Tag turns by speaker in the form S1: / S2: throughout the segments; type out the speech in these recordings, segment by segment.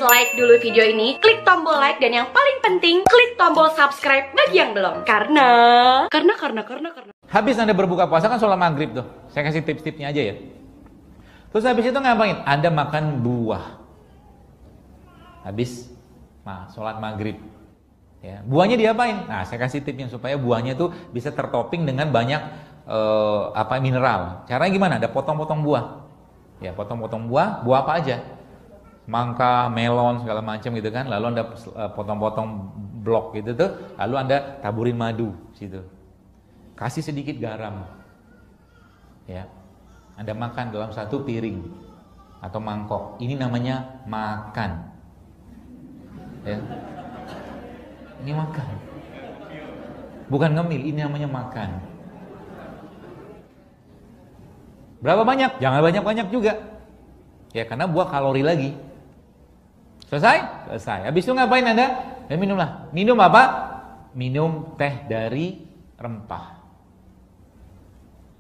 S1: like dulu video ini, klik tombol like, dan yang paling penting, klik tombol subscribe bagi yang belum. Karena
S2: habis Anda berbuka puasa kan sholat maghrib tuh. Saya kasih tips-tipsnya aja ya. Terus habis itu ngapain? Anda makan buah. Habis sholat maghrib. Ya, buahnya diapain? Nah, saya kasih tipsnya supaya buahnya tuh bisa tertopping dengan banyak mineral. Caranya gimana? Ada potong-potong buah. Ya, potong-potong buah apa aja? Mangga, melon, segala macam gitu kan. Lalu Anda potong-potong blok gitu tuh, lalu Anda taburin madu situ. Kasih sedikit garam. Ya. Anda makan dalam satu piring atau mangkok. Ini namanya makan. Ya. Ini makan. Bukan ngemil, ini namanya makan. Berapa banyak? Jangan banyak-banyak juga. Ya, karena buah kalori lagi. Selesai? Selesai. Habis itu ngapain Anda? Ya, minumlah. Minum apa? Minum teh dari rempah.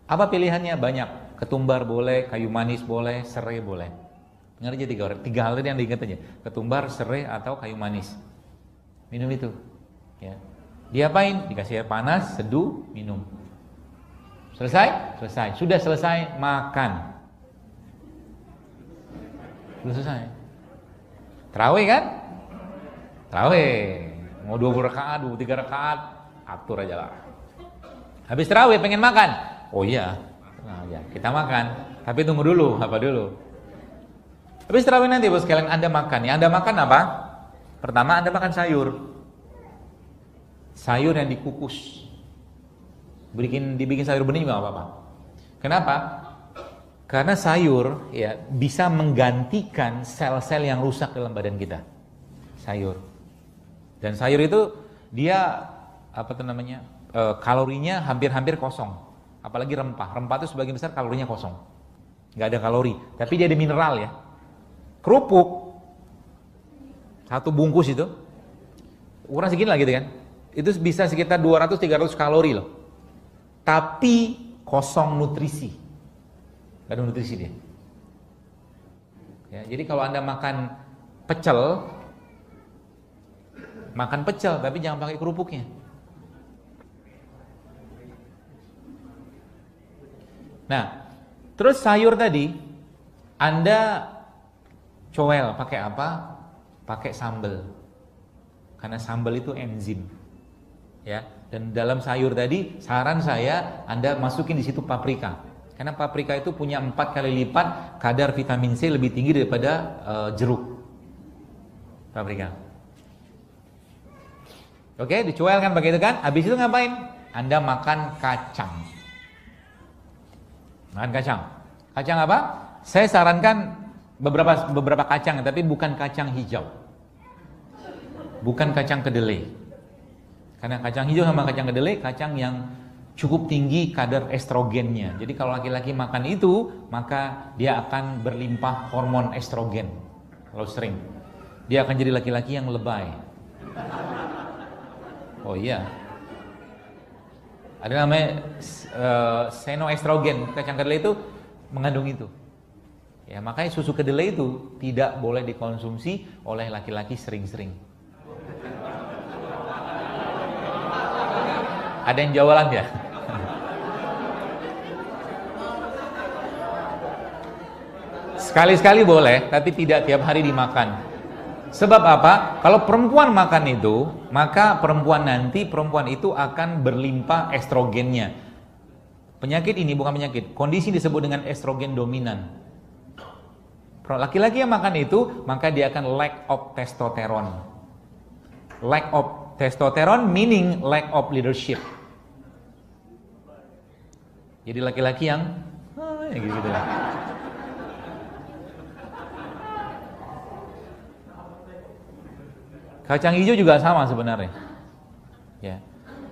S2: Apa pilihannya? Banyak. Ketumbar boleh, kayu manis boleh, serai boleh. Dengar aja tiga hal yang diingat aja. Ketumbar, serai, atau kayu manis. Minum itu. Ya. Diapain? Dikasih air panas, seduh, minum. Selesai? Selesai. Sudah selesai, makan. Sudah selesai. Tarawih kan? Tarawih. Mau 20 rakaat, 23 rakaat, atur aja lah. Habis tarawih pengen makan. Oh iya. Nah, ya, kita makan. Tapi tunggu dulu, apa dulu? Habis tarawih nanti bos sekalian Anda makan. Ya, Anda makan apa? Pertama Anda makan sayur. Sayur yang dikukus. Dibikin sayur bening juga nggak apa-apa. Kenapa? Karena sayur ya bisa menggantikan sel-sel yang rusak dalam badan kita. Sayur. Dan sayur itu dia kalorinya hampir-hampir kosong. Apalagi rempah. Rempah itu sebagian besar kalorinya kosong. Nggak ada kalori. Tapi dia ada mineral ya. Kerupuk. Satu bungkus itu. Ukuran segini lah gitu kan. Itu bisa sekitar 200-300 kalori loh. Tapi kosong nutrisi. Gak ada nutrisi dia. Ya, jadi kalau Anda makan pecel tapi jangan pakai kerupuknya. Nah, terus sayur tadi Anda coel pakai apa? Pakai sambal. Karena sambal itu enzim. Ya, dan dalam sayur tadi saran saya Anda masukin di situ paprika. Karena paprika itu punya 4 kali lipat kadar vitamin C lebih tinggi daripada jeruk. Paprika. Oke, dicuel kan begitu kan? Habis itu ngapain? Anda makan kacang. Makan kacang. Kacang apa? Saya sarankan beberapa kacang, tapi bukan kacang hijau. Bukan kacang kedelai. Karena kacang hijau sama kacang kedelai, kacang yang cukup tinggi kadar estrogennya. Jadi kalau laki-laki makan itu, maka dia akan berlimpah hormon estrogen. Kalau sering, dia akan jadi laki-laki yang lebay. Oh iya. Ada namanya senoestrogen. Kacang kedelai itu mengandung itu. Ya, makanya susu kedelai itu tidak boleh dikonsumsi oleh laki-laki sering-sering. Ada yang jualan ya? Sekali-sekali boleh, tapi tidak tiap hari dimakan. Sebab apa? Kalau perempuan makan itu, maka perempuan itu akan berlimpah estrogennya. Penyakit ini bukan penyakit, kondisi disebut dengan estrogen dominan. Laki-laki yang makan itu, maka dia akan lack of testosterone. Lack of testosterone meaning lack of leadership. Jadi laki-laki yang gitu. Kacang hijau juga sama sebenarnya. Ya.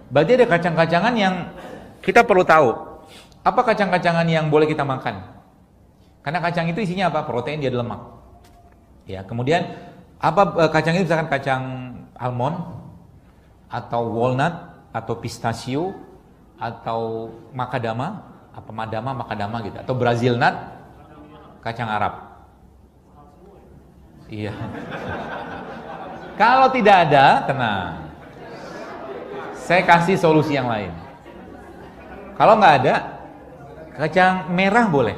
S2: Berarti ada kacang-kacangan yang kita perlu tahu. Apa kacang-kacangan yang boleh kita makan? Karena kacang itu isinya apa? Protein, dia ada lemak. Ya, kemudian apa kacang itu misalkan kacang almond atau walnut atau pistachio atau macadamia gitu, atau Brazil nut, kacang Arab. Iya. Kalau tidak ada, tenang. Saya kasih solusi yang lain. Kalau nggak ada, kacang merah boleh.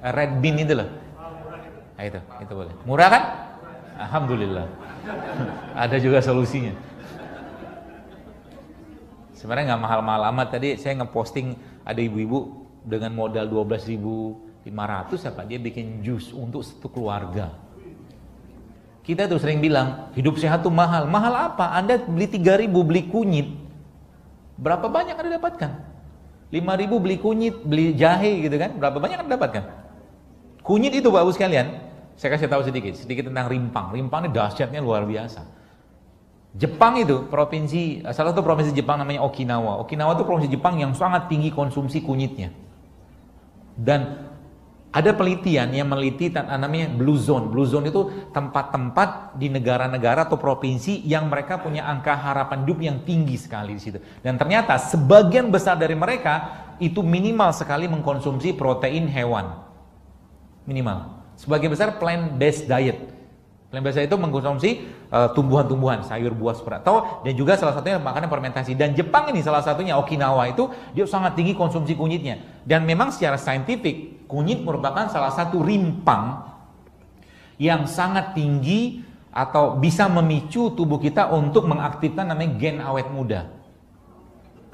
S2: Red bean itu loh. Nah, itu boleh. Murah kan? Alhamdulillah. Ada juga solusinya. Sebenarnya nggak mahal-mahal amat. Tadi saya ngeposting ada ibu-ibu dengan modal 12.500 apa dia bikin jus untuk satu keluarga. Kita tuh sering bilang hidup sehat tuh mahal. Mahal apa? Anda beli 3.000 beli kunyit, berapa banyak Anda dapatkan? 5.000 beli kunyit, beli jahe gitu kan, berapa banyak Anda dapatkan? Kunyit itu Bapak Ibu sekalian, saya kasih tahu sedikit tentang rimpang. Rimpang ini dahsyatnya luar biasa. Jepang itu salah satu provinsi Jepang namanya Okinawa. Okinawa itu provinsi Jepang yang sangat tinggi konsumsi kunyitnya. Dan ada penelitian yang meneliti namanya Blue Zone. Blue Zone itu tempat-tempat di negara-negara atau provinsi yang mereka punya angka harapan hidup yang tinggi sekali di situ. Dan ternyata sebagian besar dari mereka itu minimal sekali mengkonsumsi protein hewan. Minimal. Sebagian besar plant-based diet. Plant-based diet itu mengkonsumsi tumbuhan-tumbuhan, sayur, buah, seperti itu. Dan juga salah satunya makanan fermentasi. Dan Jepang ini salah satunya, Okinawa itu dia sangat tinggi konsumsi kunyitnya. Dan memang secara saintifik, kunyit merupakan salah satu rimpang yang sangat tinggi atau bisa memicu tubuh kita untuk mengaktifkan namanya gen awet muda.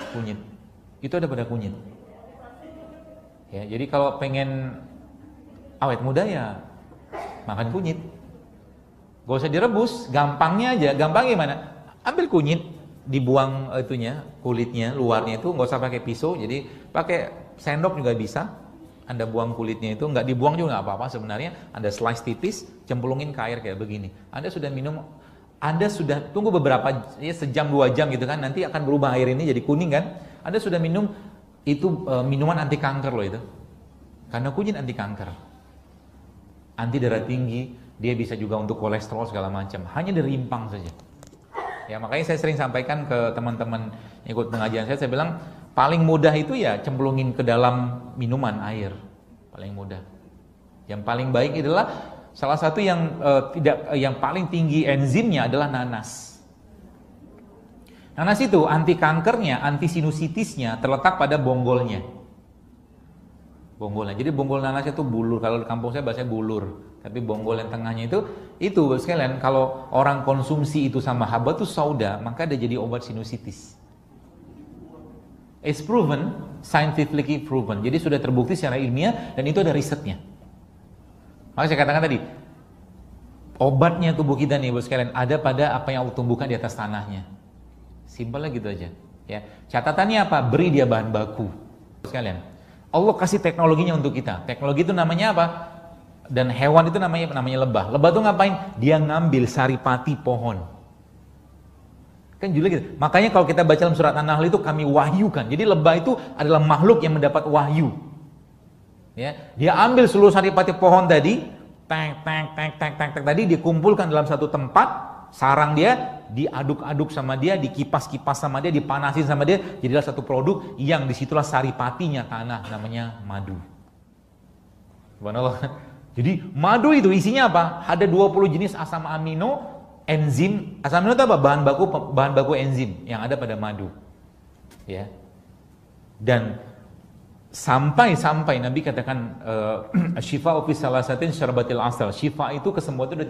S2: Kunyit. Itu ada pada kunyit. Ya, jadi kalau pengen awet muda ya makan kunyit. Gak usah direbus, gampangnya aja. Gampang gimana? Ambil kunyit, dibuang kulitnya, luarnya itu nggak usah pakai pisau, jadi pakai sendok juga bisa. Anda buang kulitnya itu, nggak dibuang juga nggak apa-apa sebenarnya. Anda slice tipis, cemplungin ke air kayak begini. Anda sudah minum, Anda sudah tunggu beberapa, ya sejam 2 jam gitu kan, nanti akan berubah air ini jadi kuning kan. Anda sudah minum itu minuman anti kanker loh itu. Karena kunyit anti kanker, anti darah tinggi. Dia bisa juga untuk kolesterol segala macam. Hanya dari rimpang saja. Ya makanya saya sering sampaikan ke teman-teman yang ikut pengajian saya bilang paling mudah itu ya cemplungin ke dalam minuman air. Paling mudah. Yang paling baik adalah salah satu yang yang paling tinggi enzimnya adalah nanas. Nanas itu anti kankernya, anti sinusitisnya terletak pada bonggolnya. Bonggolnya. Jadi bonggol nanas itu bulur. Kalau di kampung saya bahasanya bulur. Tapi bonggol yang tengahnya itu sekalian kalau orang konsumsi itu sama habatus sauda, maka dia jadi obat sinusitis. It's proven, scientifically proven. Jadi sudah terbukti secara ilmiah dan itu ada risetnya. Maka saya katakan tadi, obatnya tubuh kita nih, Ibu sekalian, ada pada apa yang Allah tumbuhkan di atas tanahnya. Simpelnya gitu aja. Ya, catatannya apa? Beri dia bahan baku. Sekalian, Allah kasih teknologinya untuk kita. Teknologi itu namanya apa? Dan hewan itu namanya lebah. Lebah itu ngapain? Dia ngambil saripati pohon. Kan juga gitu. Makanya kalau kita baca dalam surat An-Nahl itu kami wahyukan. Jadi lebah itu adalah makhluk yang mendapat wahyu. Ya, dia ambil seluruh saripati pohon tadi, tadi dikumpulkan dalam satu tempat, sarang dia diaduk-aduk sama dia, dikipas-kipas sama dia, dipanasin sama dia, jadilah satu produk yang disitulah saripatinya tanah, namanya madu. Subhanallah. Jadi madu itu isinya apa? Ada 20 jenis asam amino, enzim. Asam amino itu apa? Bahan baku enzim yang ada pada madu. Ya. Dan sampai Nabi katakan syifa fi salasatin syarbatil asal. Syifa itu kesembuhan itu ada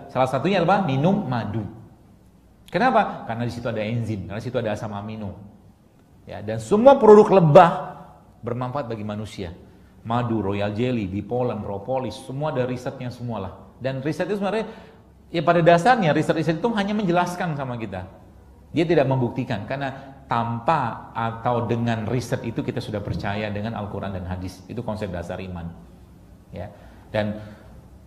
S2: 3. Salah satunya apa? Minum madu. Kenapa? Karena di situ ada enzim, karena di situ ada asam amino. Ya, dan semua produk lebah bermanfaat bagi manusia. Madu, royal jelly, bipolen, propolis, semua ada risetnya semualah. Dan riset itu sebenarnya ya pada dasarnya riset-riset itu hanya menjelaskan sama kita. Dia tidak membuktikan karena tanpa atau dengan riset itu kita sudah percaya dengan Al-Qur'an dan hadis. Itu konsep dasar iman. Ya. Dan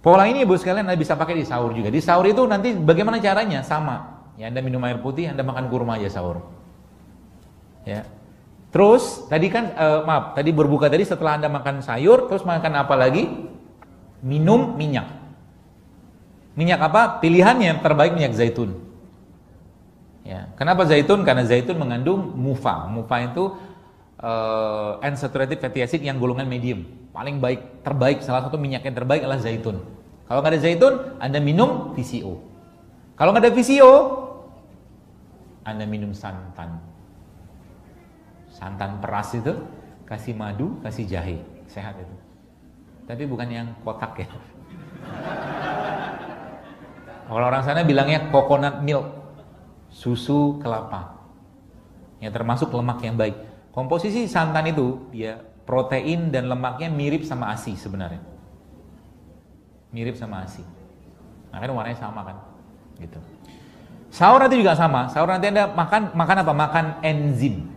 S2: pola ini Ibu sekalian Anda bisa pakai di sahur juga. Di sahur itu nanti bagaimana caranya? Sama. Ya, Anda minum air putih, Anda makan kurma aja sahur. Ya. Terus tadi kan tadi berbuka tadi setelah Anda makan sayur, terus makan apa lagi? Minum minyak. Minyak apa? Pilihannya yang terbaik minyak zaitun. Ya, kenapa zaitun? Karena zaitun mengandung mufa. Mufa itu unsaturated fatty acid yang golongan medium. Paling baik, terbaik, salah satu minyak yang terbaik adalah zaitun. Kalau nggak ada zaitun, Anda minum VCO. Kalau nggak ada VCO, Anda minum santan. Santan peras itu, kasih madu, kasih jahe. Sehat itu. Tapi bukan yang kotak ya. Kalau orang sana bilangnya coconut milk, susu kelapa. Yang termasuk lemak yang baik. Komposisi santan itu, ya protein dan lemaknya mirip sama ASI sebenarnya. Mirip sama ASI. Makanya warnanya sama kan. Gitu. Sahur nanti juga sama. Sahur nanti Anda makan apa? Makan enzim.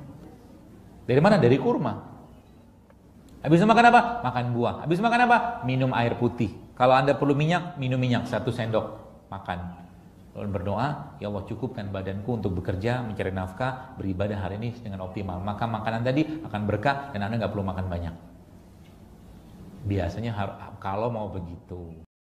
S2: Dari mana? Dari kurma. Habis itu makan apa? Makan buah. Habis itu makan apa? Minum air putih. Kalau Anda perlu minyak, minum minyak 1 sendok. Makan. Lalu berdoa, ya Allah cukupkan badanku untuk bekerja, mencari nafkah, beribadah hari ini dengan optimal. Maka makanan tadi akan berkah dan Anda nggak perlu makan banyak. Biasanya kalau mau begitu.